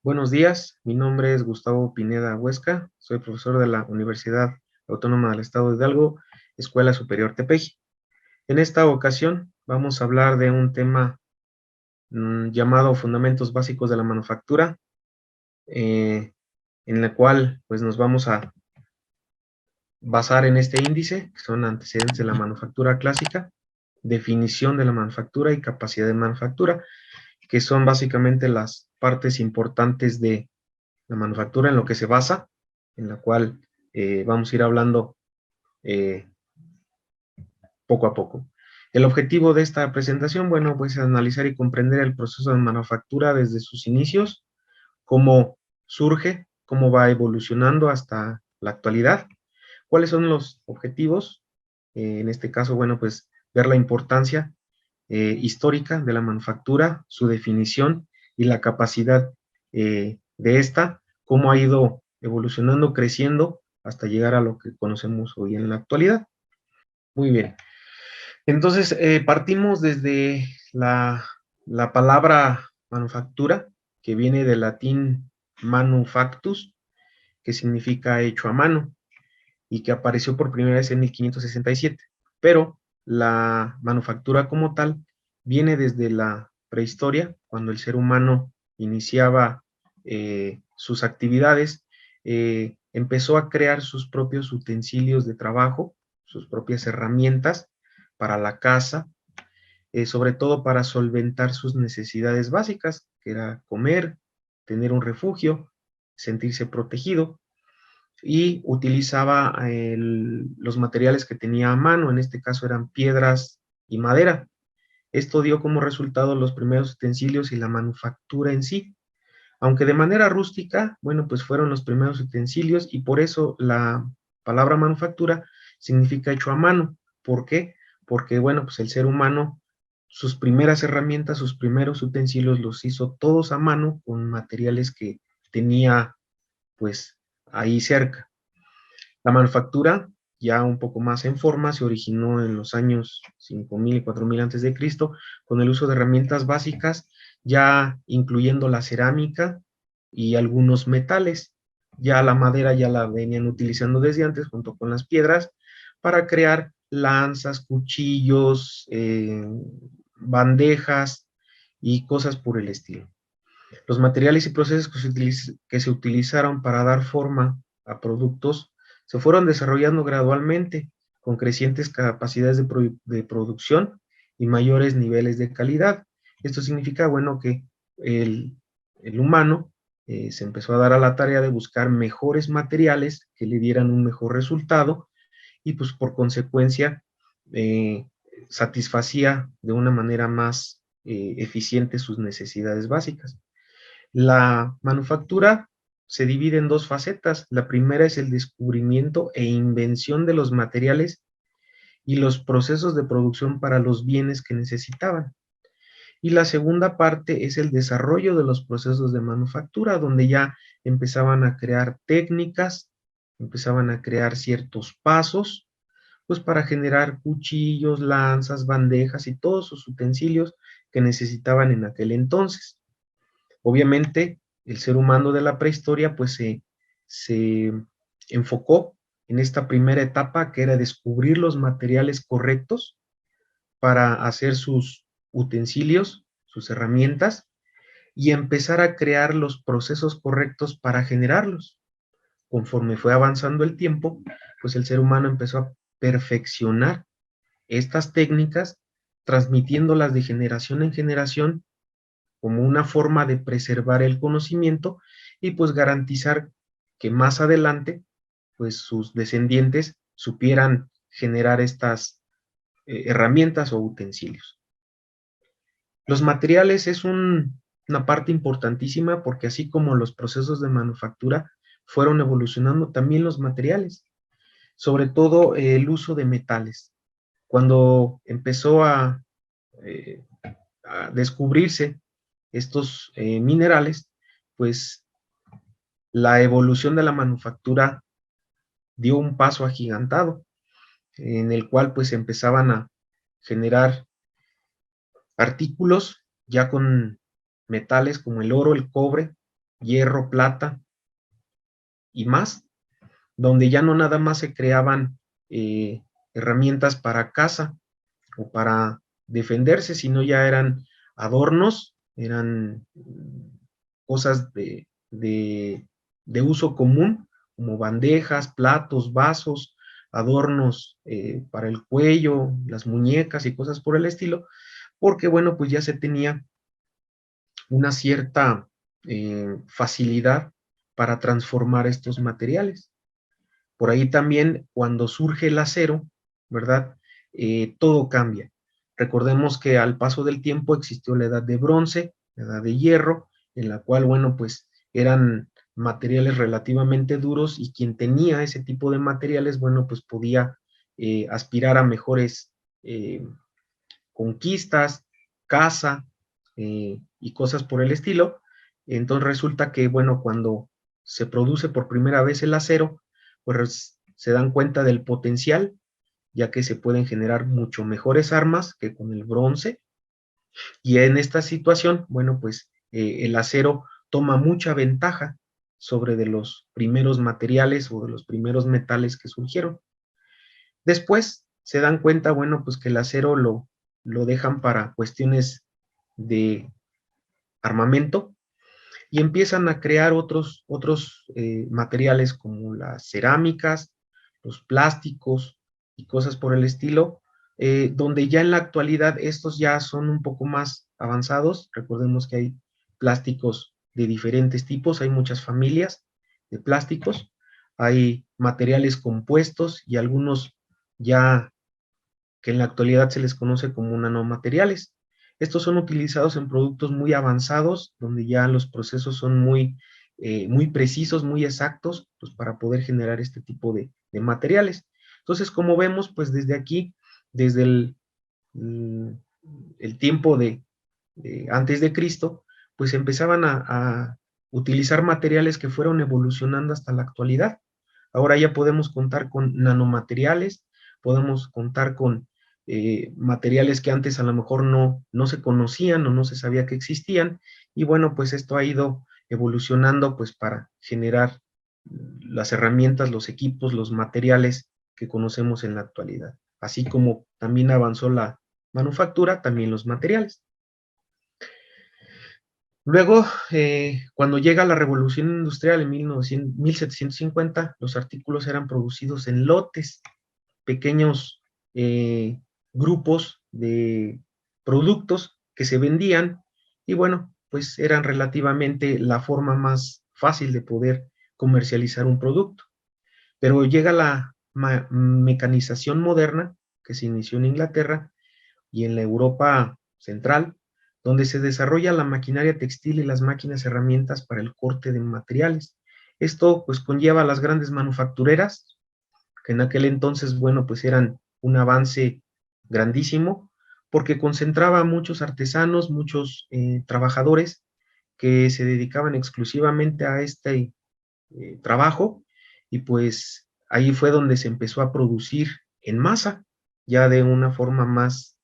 Buenos días, mi nombre es Gustavo Pineda Huesca, soy profesor de la Universidad Autónoma del Estado de Hidalgo, Escuela Superior Tepeji. En esta ocasión vamos a hablar de un tema llamado Fundamentos Básicos de la Manufactura, eh, en la cual pues nos vamos a basar en este índice, que son antecedentes de la manufactura clásica, definición de la manufactura y capacidad de manufactura, que son básicamente las partes importantes de la manufactura en lo que se basa, en la cual vamos a ir hablando eh, poco a poco. El objetivo de esta presentación, bueno, pues es analizar y comprender el proceso de manufactura desde sus inicios, cómo surge, cómo va evolucionando hasta la actualidad, cuáles son los objetivos, en este caso, bueno, pues ver la importancia histórica de la manufactura, su definición y la capacidad de esta, cómo ha ido evolucionando, creciendo hasta llegar a lo que conocemos hoy en la actualidad. Muy bien. Entonces, partimos desde la palabra manufactura, que viene del latín manufactus, que significa hecho a mano, y que apareció por primera vez en 1567. Pero la manufactura como tal viene desde la prehistoria, cuando el ser humano iniciaba sus actividades, empezó a crear sus propios utensilios de trabajo, sus propias herramientas para la caza, sobre todo para solventar sus necesidades básicas, que era comer, tener un refugio, sentirse protegido, y utilizaba los materiales que tenía a mano, en este caso eran piedras y madera. Esto dio como resultado los primeros utensilios y la manufactura en sí, aunque de manera rústica, bueno, pues fueron los primeros utensilios y por eso la palabra manufactura significa hecho a mano. ¿Por qué? Porque, bueno, pues el ser humano, sus primeras herramientas, sus primeros utensilios los hizo todos a mano con materiales que tenía, pues, ahí cerca. La manufactura, ya un poco más en forma, se originó en los años 5000 y 4000 antes de Cristo, con el uso de herramientas básicas, ya incluyendo la cerámica y algunos metales. Ya la madera ya la venían utilizando desde antes, junto con las piedras, para crear lanzas, cuchillos, bandejas y cosas por el estilo. Los materiales y procesos que se utilizaron para dar forma a productos se fueron desarrollando gradualmente, con crecientes capacidades de producción y mayores niveles de calidad. Esto significa, bueno, que el, el humano se empezó a dar a la tarea de buscar mejores materiales que le dieran un mejor resultado y pues por consecuencia eh, satisfacía de una manera más eficiente sus necesidades básicas. La manufactura se divide en dos facetas. La primera es el descubrimiento e invención de los materiales y los procesos de producción para los bienes que necesitaban. Y la segunda parte es el desarrollo de los procesos de manufactura, donde ya empezaban a crear técnicas, empezaban a crear ciertos pasos, pues para generar cuchillos, lanzas, bandejas y todos sus utensilios que necesitaban en aquel entonces. Obviamente, el ser humano de la prehistoria pues se enfocó en esta primera etapa que era descubrir los materiales correctos para hacer sus utensilios, sus herramientas y empezar a crear los procesos correctos para generarlos. Conforme fue avanzando el tiempo, pues el ser humano empezó a perfeccionar estas técnicas, transmitiéndolas de generación en generación como una forma de preservar el conocimiento y pues garantizar que más adelante pues sus descendientes supieran generar estas herramientas o utensilios. Los materiales es una parte importantísima porque así como los procesos de manufactura fueron evolucionando, también los materiales, sobre todo el uso de metales. Cuando empezó eh, a descubrirse estos minerales, pues la evolución de la manufactura dio un paso agigantado, en el cual pues empezaban a generar artículos ya con metales como el oro, el cobre, hierro, plata y más, donde ya no nada más se creaban herramientas para caza o para defenderse, sino ya eran adornos, eran cosas de uso común, como bandejas, platos, vasos, adornos para el cuello, las muñecas y cosas por el estilo, porque bueno, pues ya se tenía una cierta facilidad para transformar estos materiales. Por ahí también, cuando surge el acero, ¿verdad? Todo cambia. Recordemos que al paso del tiempo existió la edad de bronce, la edad de hierro, en la cual, bueno, pues eran materiales relativamente duros y quien tenía ese tipo de materiales, bueno, pues podía aspirar a mejores conquistas, caza y cosas por el estilo. Entonces resulta que, bueno, cuando se produce por primera vez el acero, pues se dan cuenta del potencial, ya que se pueden generar mucho mejores armas que con el bronce. Y en esta situación, bueno, pues el acero toma mucha ventaja sobre de los primeros materiales o de los primeros metales que surgieron. Después se dan cuenta, bueno, pues que el acero lo dejan para cuestiones de armamento y empiezan a crear otros materiales como las cerámicas, los plásticos y cosas por el estilo, donde ya en la actualidad estos ya son un poco más avanzados. Recordemos que hay plásticos de diferentes tipos, hay muchas familias de plásticos, hay materiales compuestos y algunos ya que en la actualidad se les conoce como nanomateriales. Estos son utilizados en productos muy avanzados, donde ya los procesos son muy precisos, muy exactos, pues para poder generar este tipo de materiales. Entonces, como vemos, pues desde aquí, desde el tiempo de antes de Cristo, pues empezaban a utilizar materiales que fueron evolucionando hasta la actualidad. Ahora ya podemos contar con nanomateriales, podemos contar con materiales que antes a lo mejor no se conocían o no se sabía que existían, y bueno, pues esto ha ido evolucionando pues para generar las herramientas, los equipos, los materiales que conocemos en la actualidad. Así como también avanzó la manufactura, también los materiales. Luego, cuando llega la revolución industrial en 1750, los artículos eran producidos en lotes, pequeños grupos de productos que se vendían y bueno, pues eran relativamente la forma más fácil de poder comercializar un producto. Pero llega la mecanización moderna que se inició en Inglaterra y en la Europa central, donde se desarrolla la maquinaria textil y las máquinas herramientas para el corte de materiales. Esto pues conlleva a las grandes manufactureras, que en aquel entonces, bueno, pues eran un avance grandísimo, porque concentraba a muchos artesanos, muchos trabajadores que se dedicaban exclusivamente a este trabajo, y pues ahí fue donde se empezó a producir en masa, ya de una forma más,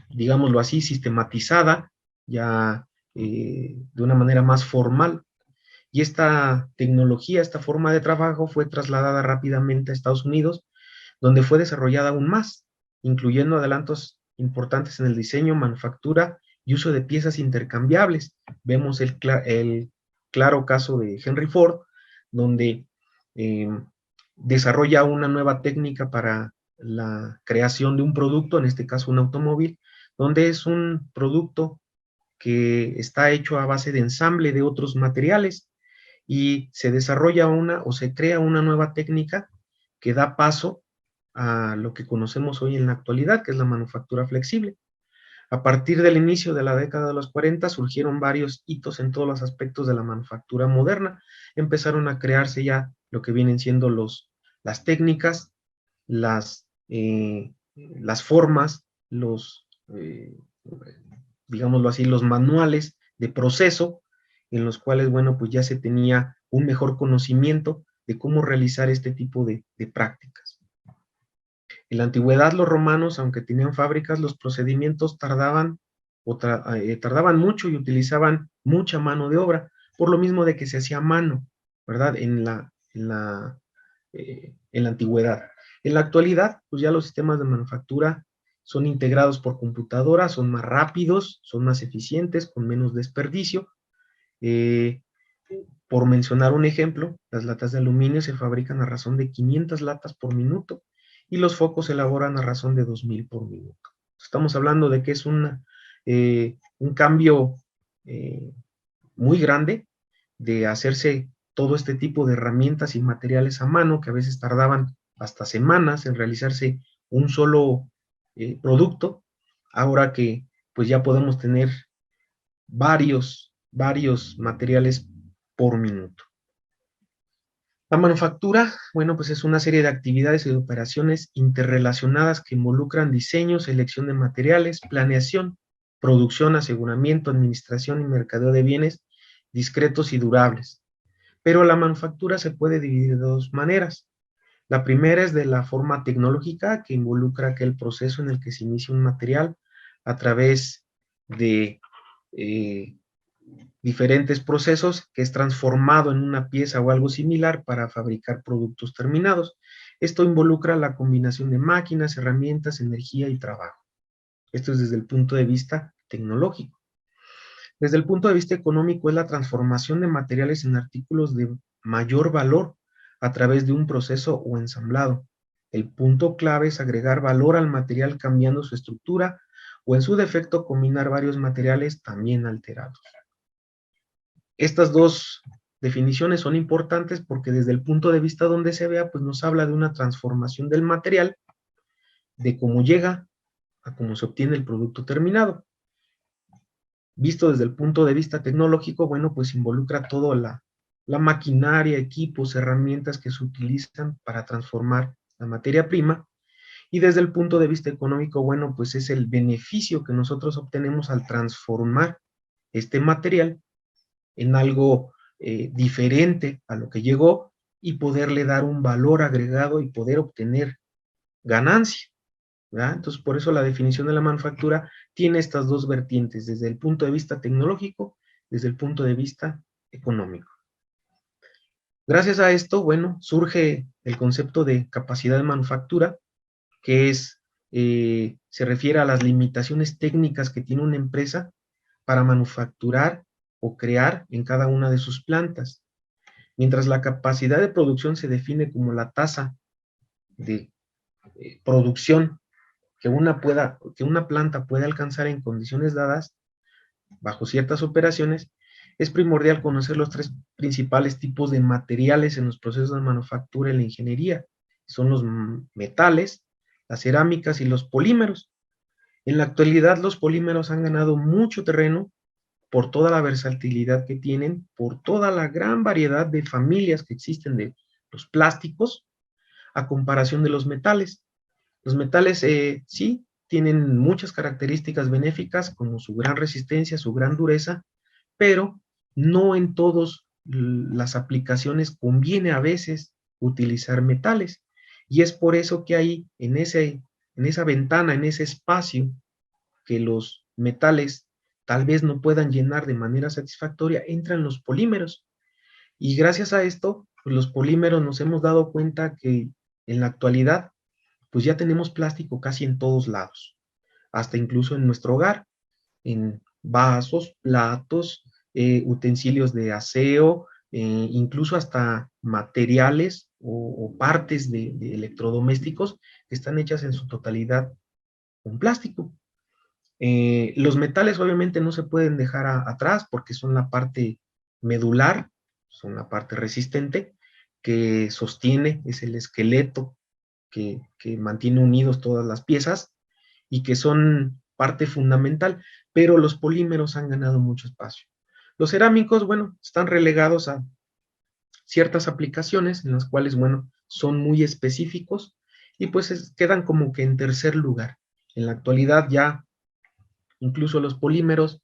digámoslo así, sistematizada, ya de una manera más formal. Y esta tecnología, esta forma de trabajo fue trasladada rápidamente a Estados Unidos, donde fue desarrollada aún más, incluyendo adelantos importantes en el diseño, manufactura y uso de piezas intercambiables. Vemos el claro caso de Henry Ford, donde eh, desarrolla una nueva técnica para la creación de un producto, en este caso un automóvil, donde es un producto que está hecho a base de ensamble de otros materiales y se desarrolla una o se crea una nueva técnica que da paso a lo que conocemos hoy en la actualidad, que es la manufactura flexible. A partir del inicio de la década de los 40 surgieron varios hitos en todos los aspectos de la manufactura moderna. Empezaron a crearse ya lo que vienen siendo las técnicas, las formas, digámoslo así, los manuales de proceso, en los cuales, bueno, pues ya se tenía un mejor conocimiento de cómo realizar este tipo de prácticas. En la antigüedad los romanos, aunque tenían fábricas, los procedimientos tardaban mucho y utilizaban mucha mano de obra, por lo mismo de que se hacía a mano, ¿verdad? En la antigüedad. En la actualidad, pues ya los sistemas de manufactura son integrados por computadora, son más rápidos, son más eficientes, con menos desperdicio. Eh, por mencionar un ejemplo, las latas de aluminio se fabrican a razón de 500 latas por minuto y los focos se elaboran a razón de 2000 por minuto. Estamos hablando de que es un cambio muy grande de hacerse todo este tipo de herramientas y materiales a mano, que a veces tardaban hasta semanas en realizarse un solo producto, ahora que pues ya podemos tener varios materiales por minuto. La manufactura, bueno, pues es una serie de actividades y de operaciones interrelacionadas que involucran diseño, selección de materiales, planeación, producción, aseguramiento, administración y mercadeo de bienes discretos y durables. Pero la manufactura se puede dividir de dos maneras. La primera es de la forma tecnológica, que involucra aquel proceso en el que se inicia un material a través de eh, diferentes procesos, que es transformado en una pieza o algo similar para fabricar productos terminados. Esto involucra la combinación de máquinas, herramientas, energía y trabajo. Esto es desde el punto de vista tecnológico. Desde el punto de vista económico es la transformación de materiales en artículos de mayor valor a través de un proceso o ensamblado. El punto clave es agregar valor al material cambiando su estructura o en su defecto combinar varios materiales también alterados. Estas dos definiciones son importantes porque desde el punto de vista donde se vea, pues nos habla de una transformación del material, de cómo llega a cómo se obtiene el producto terminado. Visto desde el punto de vista tecnológico, bueno, pues involucra toda la maquinaria, equipos, herramientas que se utilizan para transformar la materia prima. Y desde el punto de vista económico, bueno, pues es el beneficio que nosotros obtenemos al transformar este material en algo diferente a lo que llegó y poderle dar un valor agregado y poder obtener ganancia, ¿verdad? Entonces, por eso la definición de la manufactura tiene estas dos vertientes, desde el punto de vista tecnológico, desde el punto de vista económico. Gracias a esto, bueno, surge el concepto de capacidad de manufactura, que se refiere a las limitaciones técnicas que tiene una empresa para manufacturar o crear en cada una de sus plantas. Mientras la capacidad de producción se define como la tasa de producción que una planta puede alcanzar en condiciones dadas, bajo ciertas operaciones, es primordial conocer los tres principales tipos de materiales en los procesos de manufactura y la ingeniería. Son los metales, las cerámicas y los polímeros. En la actualidad, los polímeros han ganado mucho terreno por toda la versatilidad que tienen, por toda la gran variedad de familias que existen de los plásticos, a comparación de los metales. Los metales sí tienen muchas características benéficas, como su gran resistencia, su gran dureza, pero no en todas las aplicaciones conviene a veces utilizar metales. Y es por eso que ahí, en esa ventana, en ese espacio que los metales tal vez no puedan llenar de manera satisfactoria, entran los polímeros. Y gracias a esto, pues los polímeros nos hemos dado cuenta que en la actualidad, pues ya tenemos plástico casi en todos lados, hasta incluso en nuestro hogar, en vasos, platos, utensilios de aseo, incluso hasta materiales o partes de electrodomésticos que están hechas en su totalidad con plástico. Los metales obviamente no se pueden dejar atrás porque son la parte medular, son la parte resistente que sostiene, es el esqueleto que mantiene unidos todas las piezas y que son parte fundamental, pero los polímeros han ganado mucho espacio. Los cerámicos, bueno, están relegados a ciertas aplicaciones en las cuales, bueno, son muy específicos y pues quedan como que en tercer lugar. En la actualidad ya incluso los polímeros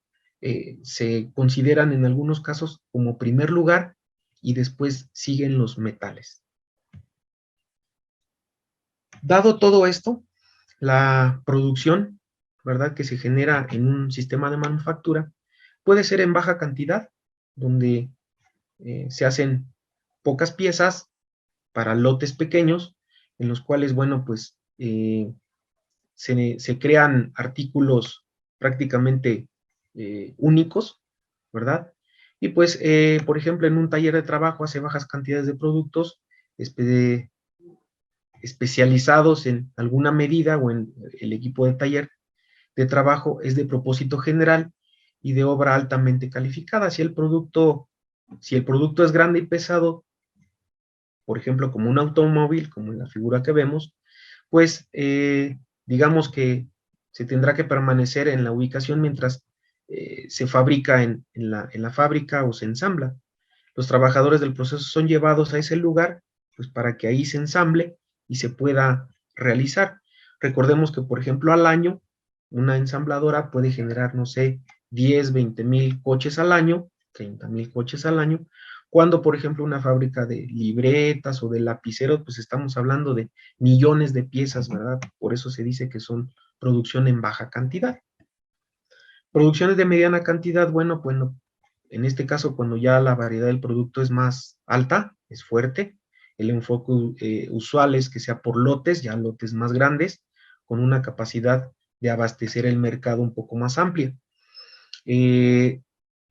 se consideran en algunos casos como primer lugar y después siguen los metales. Dado todo esto, la producción, ¿verdad?, que se genera en un sistema de manufactura, puede ser en baja cantidad, donde se hacen pocas piezas para lotes pequeños, en los cuales, bueno, pues se crean artículos prácticamente únicos, ¿verdad? Y pues, por ejemplo, en un taller de trabajo hace bajas cantidades de productos especializados en alguna medida, o en el equipo de taller de trabajo es de propósito general y de obra altamente calificada. Si el producto es grande y pesado, por ejemplo, como un automóvil, como en la figura que vemos, pues digamos que se tendrá que permanecer en la ubicación mientras se fabrica en la fábrica o se ensambla. Los trabajadores del proceso son llevados a ese lugar, pues para que ahí se ensamble y se pueda realizar. Recordemos que, por ejemplo, al año, una ensambladora puede generar, no sé, 10, 20 mil coches al año, 30 mil coches al año, cuando, por ejemplo, una fábrica de libretas o de lapiceros, pues estamos hablando de millones de piezas, ¿verdad? Por eso se dice que son producción en baja cantidad. Producciones de mediana cantidad, bueno, en este caso, cuando ya la variedad del producto es más alta, es fuerte, el enfoque usual es que sea por lotes, ya lotes más grandes, con una capacidad de abastecer el mercado un poco más amplia.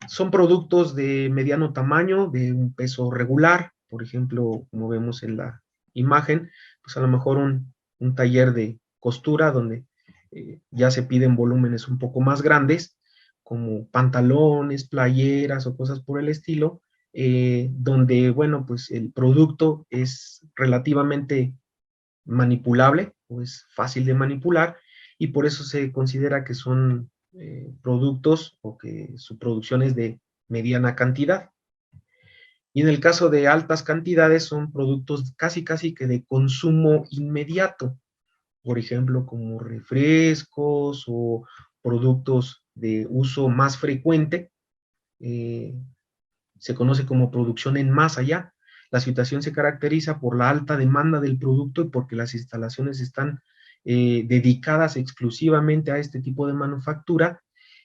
Son productos de mediano tamaño, de un peso regular, por ejemplo, como vemos en la imagen, pues a lo mejor un taller de costura donde ya se piden volúmenes un poco más grandes, como pantalones, playeras o cosas por el estilo, donde, bueno, pues el producto es relativamente manipulable, o es fácil de manipular, y por eso se considera que son productos o que su producción es de mediana cantidad. Y en el caso de altas cantidades son productos casi que de consumo inmediato, por ejemplo, como refrescos o productos de uso más frecuente, eh, se conoce como producción en masa ya. La situación se caracteriza por la alta demanda del producto y porque las instalaciones están dedicadas exclusivamente a este tipo de manufactura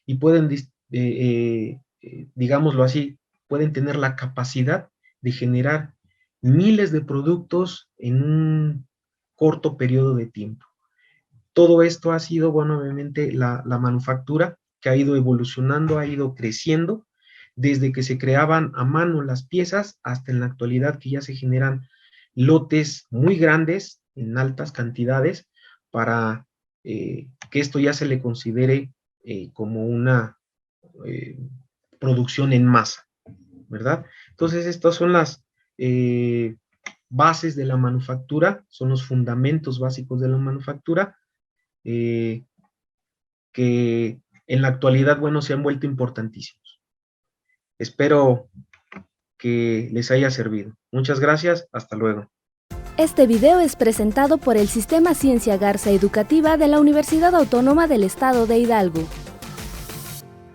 y pueden, digámoslo así, pueden tener la capacidad de generar miles de productos en un corto periodo de tiempo. Todo esto ha sido, bueno, obviamente la manufactura que ha ido evolucionando, ha ido creciendo, desde que se creaban a mano las piezas hasta en la actualidad que ya se generan lotes muy grandes en altas cantidades para que esto ya se le considere como una eh, producción en masa, ¿verdad? Entonces, estas son las bases de la manufactura, son los fundamentos básicos de la manufactura, eh, que en la actualidad, bueno, se han vuelto importantísimos. Espero que les haya servido. Muchas gracias, hasta luego. Este video es presentado por el Sistema Ciencia Garza Educativa de la Universidad Autónoma del Estado de Hidalgo.